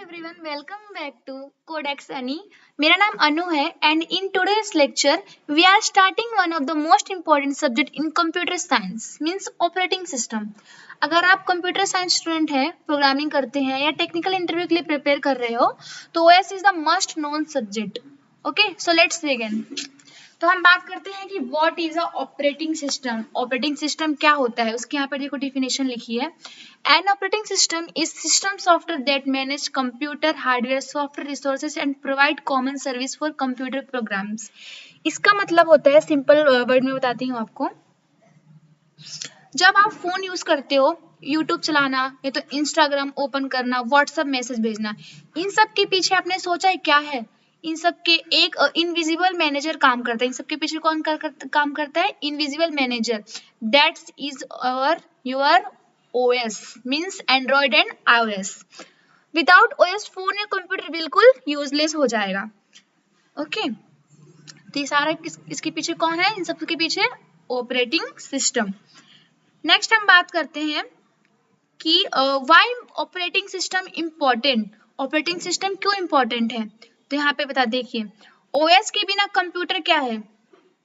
Everyone, welcome back to Codex Ani. मेरा नाम अनु है and in today's lecture we are starting one of the most important subject in computer science means operating system. अगर आप computer science student हैं, programming करते हैं या technical interview के लिए प्रिपेयर कर रहे हो तो OS is the must known subject. Okay, so let's begin. तो हम बात करते हैं कि what is a operating system. Operating system क्या होता है, उसके यहाँ पर देखो डिफिनेशन लिखी है। An operating system is system software that manage computer hardware software resources and provide common service for computer programs. इसका मतलब होता है, सिंपल वर्ड में बताती हूँ आपको, जब आप फोन यूज करते हो, यूट्यूब चलाना या तो इंस्टाग्राम ओपन करना, व्हाट्सएप मैसेज भेजना, इन सब के पीछे आपने सोचा है क्या है? इन सब के एक इनविजिबल मैनेजर काम करता है। इन सब के पीछे कौन काम करता है? Invisible manager. That's is our your OS means Android and iOS. Without OS phone या कंप्यूटर बिल्कुल यूजलेस हो जाएगा। ओके, तो ये सारा इसके पीछे कौन है? इन सब के पीछे ऑपरेटिंग सिस्टम। नेक्स्ट हम बात करते हैं कि why operating system important. Operating system क्यों इम्पोर्टेंट है? तो यहाँ पे बता, देखिए, ओएस के बिना कंप्यूटर क्या है?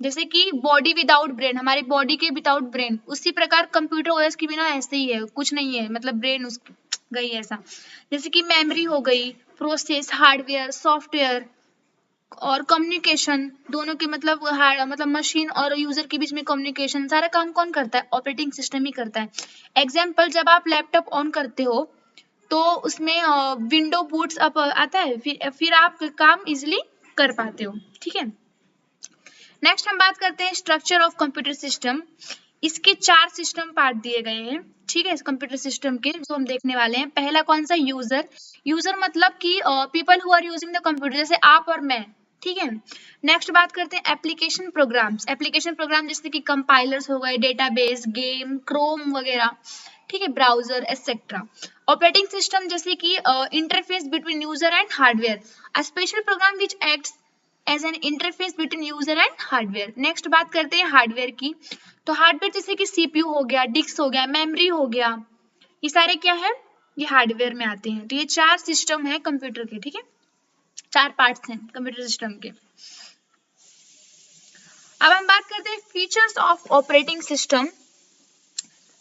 जैसे कि बॉडी विदाउट ब्रेन, हमारी बॉडी के विदाउट ब्रेन, उसी प्रकार कंप्यूटर ओएस के बिना ऐसे ही है, कुछ नहीं है, मतलब ब्रेन उस गई ऐसा। जैसे कि मेमोरी हो गई, प्रोसेस, हार्डवेयर, सॉफ्टवेयर और कम्युनिकेशन, दोनों के मतलब मशीन और यूजर के बीच में कम्युनिकेशन, सारा काम कौन करता है? ऑपरेटिंग सिस्टम ही करता है। एग्जाम्पल, जब आप लैपटॉप ऑन करते हो तो उसमें विंडो बूट्स अप आता है, फिर आप काम इजिली कर पाते हो। ठीक है, नेक्स्ट हम बात करते हैं स्ट्रक्चर ऑफ कंप्यूटर सिस्टम। इसके 4 सिस्टम पार्ट दिए गए हैं। ठीक है, इस कंप्यूटर सिस्टम के जो हम देखने वाले हैं, पहला कौन सा? यूजर। यूजर मतलब कि people who are using the computer, जैसे आप और मैं। ठीक है, नेक्स्ट बात करते हैं एप्लीकेशन प्रोग्राम्स। एप्लीकेशन प्रोग्राम जैसे कि कंपाइलर्स हो गए, डेटाबेस, गेम, क्रोम वगैरह, ठीक है, ब्राउजर एक्सेट्रा। ऑपरेटिंग सिस्टम जैसे कि interface between user and hardware, a special program which acts as an interface between user and hardware. Next बात करते हैं हार्डवेयर की। तो हार्डवेयर जैसे कि सीपीयू हो गया, डिस्क हो गया, मेमोरी हो गया, ये सारे क्या है? ये हार्डवेयर में आते हैं। तो ये 4 सिस्टम है कंप्यूटर के। ठीक है, 4 पार्ट्स हैं कंप्यूटर सिस्टम के। अब हम बात करते हैं फीचर्स ऑफ ऑपरेटिंग सिस्टम।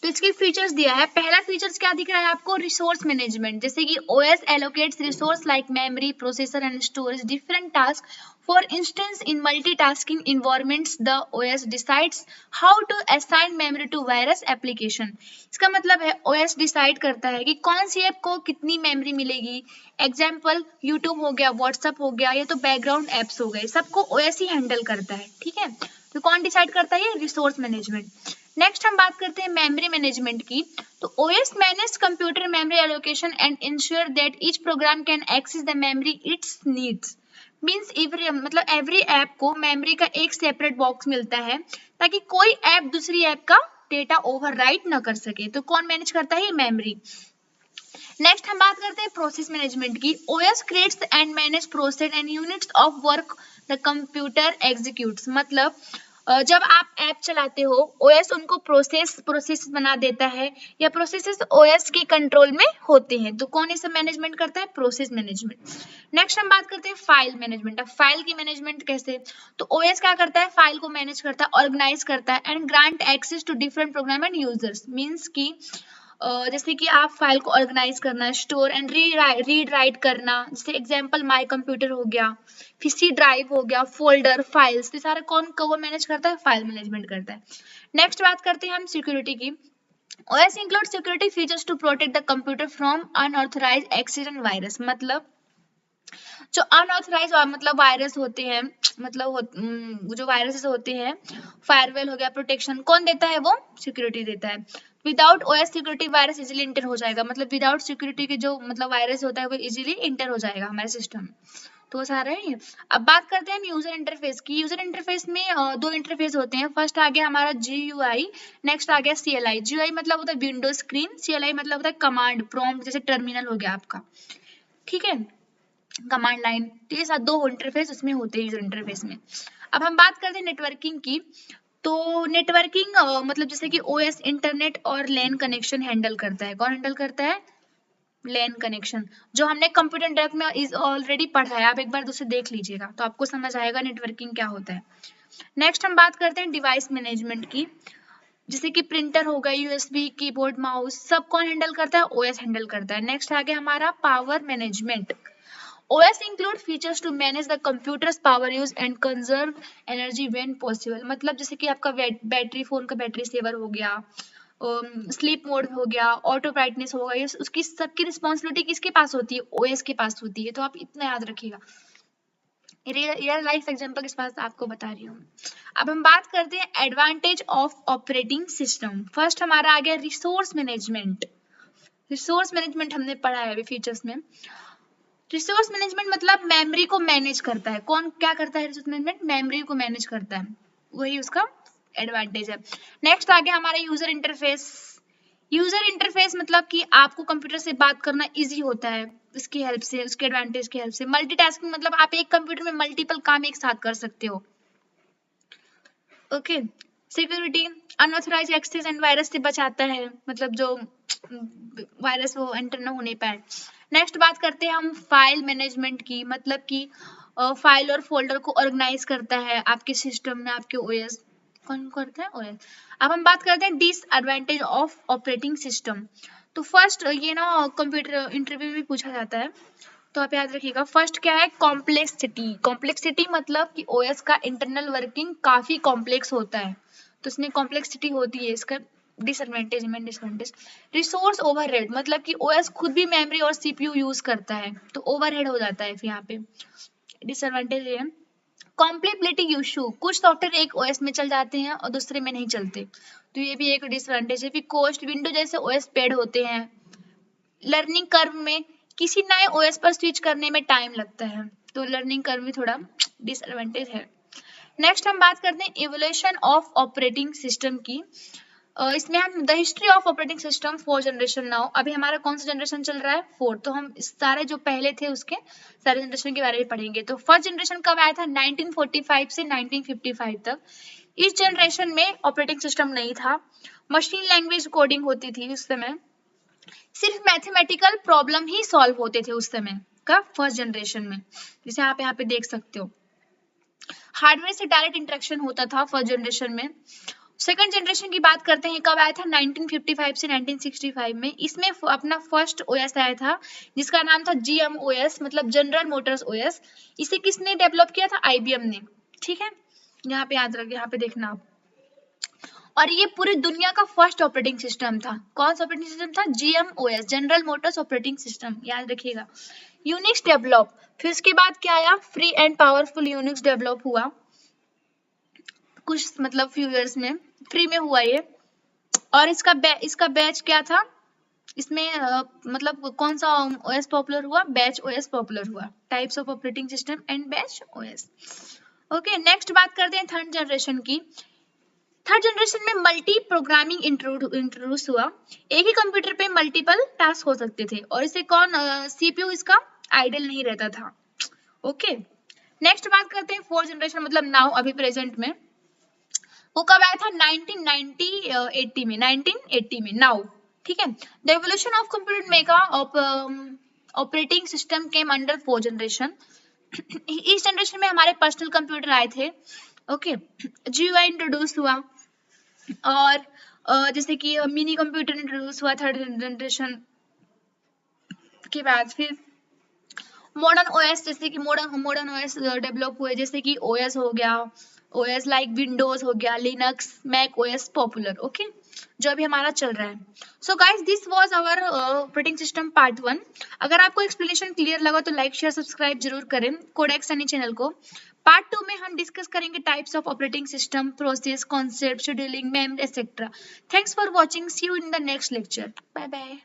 तो इसके फीचर्स दिया है। पहला फीचर्स क्या दिख रहा है आपको? Resource management. जैसे कि OS allocates resource like memory, processor and storage different task. For instance, in multitasking environments the OS decides how to assign memory to various application. इसका मतलब है ओएस डिसाइड करता है कि कौन सी ऐप को कितनी मेमोरी मिलेगी। एग्जाम्पल, यूट्यूब हो गया, व्हाट्सएप हो गया, या तो बैकग्राउंड एप्स हो गए, सबको ओएस ही हैंडल करता है। ठीक है, तो कौन डिसाइड करता है? Resource management. नेक्स्ट हम बात करते हैं मेमोरी मैनेजमेंट की। तो OS manage computer memory allocation and ensure that each program can access the memory its needs. Means every app को मेमोरी का एक सेपरेट बॉक्स मिलता है ताकि कोई ऐप दूसरी ऐप का डेटा ओवरराइट न कर सके। तो कौन मैनेज करता है? मेमोरी। नेक्स्ट हम बात करते हैं प्रोसेस मैनेजमेंट की। OS creates and manage process and units of work the computer executes. मतलब जब आप ऐप चलाते हो, ओएस उनको प्रोसेस बना देता है, या प्रोसेसेस ओएस के कंट्रोल में होते हैं। तो कौन इसे मैनेजमेंट करता है? Process management. नेक्स्ट हम बात करते हैं फाइल मैनेजमेंट। अब फाइल की मैनेजमेंट कैसे? तो ओएस क्या करता है? फाइल को मैनेज करता है, ऑर्गेनाइज करता है and grant access to different program and users. Means की जैसे कि आप फाइल को ऑर्गेनाइज करना, स्टोर एंड रीड राइट करना, जैसे एग्जांपल माय कंप्यूटर हो गया, फिर सी ड्राइव हो गया, फोल्डर, फाइल्स, तो सारा कौन मैनेज करता है? फाइल मैनेजमेंट करता है। नेक्स्ट बात करते हैं हम सिक्योरिटी की। OS includes security features to protect the computer from unauthorized access and virus। मतलब जो अनऑथराइज मतलब वायरस होते हैं, जो वायरसेस होते हैं, फायरवेल हो गया, प्रोटेक्शन कौन देता है? वो सिक्योरिटी देता है। Without OS security virus easily inter हो जाएगा। मतलब विदाउट सिक्योरिटी के जो वायरस होता है वो इजीली इंटर हो जाएगा हमारे सिस्टम में। तो वो सारा है। अब बात करते हैं हम यूजर इंटरफेस की। यूजर इंटरफेस में 2 इंटरफेस होते हैं। फर्स्ट आ गया हमारा GUI, नेक्स्ट आ गया CLI। GUI मतलब होता है विंडो स्क्रीन, CLI मतलब होता है कमांड प्रॉम्प्ट, जैसे टर्मिनल हो गया आपका। ठीक है, कमांड लाइन। तो ये 2 इंटरफेस उसमें होते हैं यूजर इंटरफेस में। अब हम बात करते हैं नेटवर्किंग की। तो नेटवर्किंग मतलब जैसे कि ओएस इंटरनेट और लैन कनेक्शन हैंडल करता है। कौन हैंडल करता है? लैन कनेक्शन, जो हमने कंप्यूटर नेटवर्क में इज ऑलरेडी पढ़ा है, आप एक बार दूसरे देख लीजिएगा तो आपको समझ आएगा नेटवर्किंग क्या होता है। नेक्स्ट हम बात करते हैं डिवाइस मैनेजमेंट की, जैसे कि प्रिंटर हो गई, यूएसबी, कीबोर्ड, माउस, सब कौन हैंडल करता है? ओएस हैंडल करता है। नेक्स्ट आ गया हमारा power management. OS include features to manage the computer's power use and conserve energy when possible। मतलब जैसे कि आपका बैटरी, फोन का बैटरी सेवर हो गया, स्लीप मोड हो गया, ऑटो ब्राइटनेस हो गया, उसकी सबकी रिस्पॉन्सिबिलिटी किसके पास होती है? OS के पास होती है। तो आप इतना याद रखिएगा, रियल लाइफ एग्जांपल के पास आपको बता रही हूँ। अब हम बात करते हैं advantage of operating system. First हमारा आ गया रिसोर्स मैनेजमेंट। रिसोर्स मैनेजमेंट हमने पढ़ा है अभी फीचर्स में। रिसोर्स मैनेजमेंट मतलब मेमोरी को मैनेज करता है। कौन क्या करता है? रिसोर्स मैनेजमेंट मेमोरी को मैनेज करता है, वही उसका एडवांटेज है। नेक्स्ट आ गया हमारा यूजर इंटरफेस। यूजर इंटरफेस मतलब कि आपको कंप्यूटर से बात करना इजी होता है इसकी हेल्प से, उसके एडवांटेज की हेल्प से। मल्टीटास्किंग मतलब आप एक कंप्यूटर में मल्टीपल काम एक साथ कर सकते हो। Okay. Security, unauthorise access and virus से बचाता है, मतलब जो वायरस वो एंटर न होने पाए। नेक्स्ट बात करते हैं हम फाइल मैनेजमेंट की, मतलब कि फाइल और फोल्डर को ऑर्गेनाइज करता है आपके सिस्टम में, आपके ओएस कौन करता है? ओएस। अब हम बात करते हैं डिसएडवांटेज ऑफ ऑपरेटिंग सिस्टम। तो फर्स्ट ये ना कंप्यूटर इंटरव्यू में पूछा जाता है, तो आप याद रखिएगा। फर्स्ट क्या है? कॉम्प्लेक्सिटी। कॉम्प्लेक्सिटी मतलब कि ओएस का इंटरनल वर्किंग काफी कॉम्प्लेक्स होता है, तो इसमें कॉम्प्लेक्सिटी होती है। इसका डिसएडवांटेज में डिसएडवांटेज। रिसोर्स ओवरहेड मतलब कि ओएस खुद भी मेमोरी और सीपीयू यूज करता है, तो ओवरहेड हो जाता है फिर यहाँ पे, डिसएडवांटेज है। कॉम्पेटिबिलिटी इशू, कुछ सॉफ्टवेयर एक ओएस में चल जाते हैं और दूसरे में नहीं चलते, तो ये भी एक डिसएडवांटेज है। फिर कॉस्ट, विंडो जैसे ओएस पेड होते हैं। लर्निंग कर्व में किसी नए ओएस पर स्विच करने में टाइम लगता है, तो लर्निंग कर्व भी थोड़ा डिसएडवांटेज है। नेक्स्ट हम बात करते हैं इवोल्यूशन ऑफ ऑपरेटिंग सिस्टम की। इसमें हम the history of operating system 4 generation now. अभी हमारा कौन सा जनरेशन चल रहा है? 4। तो हम सारे जो पहले थे उसके सारे जनरेशन के बारे में पढ़ेंगे। तो फर्स्ट जनरेशन कब आया था? 1945 से 1955 तक। इस जनरेशन में ऑपरेटिंग सिस्टम नहीं था, मशीन लैंग्वेज कोडिंग होती थी उस समय, सिर्फ मैथमेटिकल प्रॉब्लम ही सॉल्व होते थे उस समय का फर्स्ट जनरेशन में, जैसे आप यहाँ पे देख सकते हो। हार्डवेयर से डायरेक्ट इंटरेक्शन होता था फर्स्ट जनरेशन में। सेकंड जनरेशन की बात करते हैं, कब आया था? 1955 से 1965 में। इसमें अपना फर्स्ट ओएस आया था जिसका नाम था जीएम ओएस, मतलब जनरल मोटर्स ओएस। इसे किसने डेवलप किया था? आईबीएम ने। ठीक है, यहाँ पे याद रखिए, यहाँ पे देखना आप। और ये पूरी दुनिया का फर्स्ट ऑपरेटिंग सिस्टम था। कौन सा ऑपरेटिंग सिस्टम था? GM OS, general Motors operating system, याद रखिएगा। यूनिक्स डेवलप, फिर उसके बाद क्या आया? Free and powerful Unix develop हुआ कुछ, मतलब फ्यू इयर्स में फ्री में हुआ ये। और इसका बैच क्या था? इसमें मतलब कौन सा ओएस पॉपुलर हुआ? बैच ओएस पॉपुलर हुआ। Types of operating system and batch OS. Okay, next बात करते हैं थर्ड जनरेशन की। थर्ड जनरेशन में मल्टी प्रोग्रामिंग इंट्रोड्यूस हुआ। एक ही कंप्यूटर पे मल्टीपल टास्क हो सकते थे, और इसे कौन सीपीयू इसका आइडल नहीं रहता था। ओके, नेक्स्ट बात करते हैं फोर्थ जनरेशन, मतलब नाउ, अभी प्रेजेंट में। वो कब आया था? 1980 में नाउ। ठीक है, the evolution of computer mega operating system came under 4 generation. इस जनरेशन में हमारे पर्सनल कंप्यूटर आए थे। ओके, जीयूआई इंट्रोड्यूस हुआ, और जैसे कि मिनी कंप्यूटर इंट्रोड्यूस हुआ थर्ड जनरेशन के बाद। फिर मॉडर्न ओएस, जैसे कि मॉडर्न ओएस डेवलप हुए, जैसे कि ओएस हो गया, ओएस लाइक विंडोज हो गया, Linux, Mac OS popular. Okay, जो अभी हमारा चल रहा है। So guys, this was our operating system part 1। अगर आपको एक्सप्लेनेशन क्लियर लगा तो लाइक शेयर सब्सक्राइब जरूर करें कोडेक्स यानी चैनल को। पार्ट 2 में हम डिस्कस करेंगे types of operating system, process, concept, scheduling, memory, etcetera. Thanks for watching, see you in the next lecture, bye bye.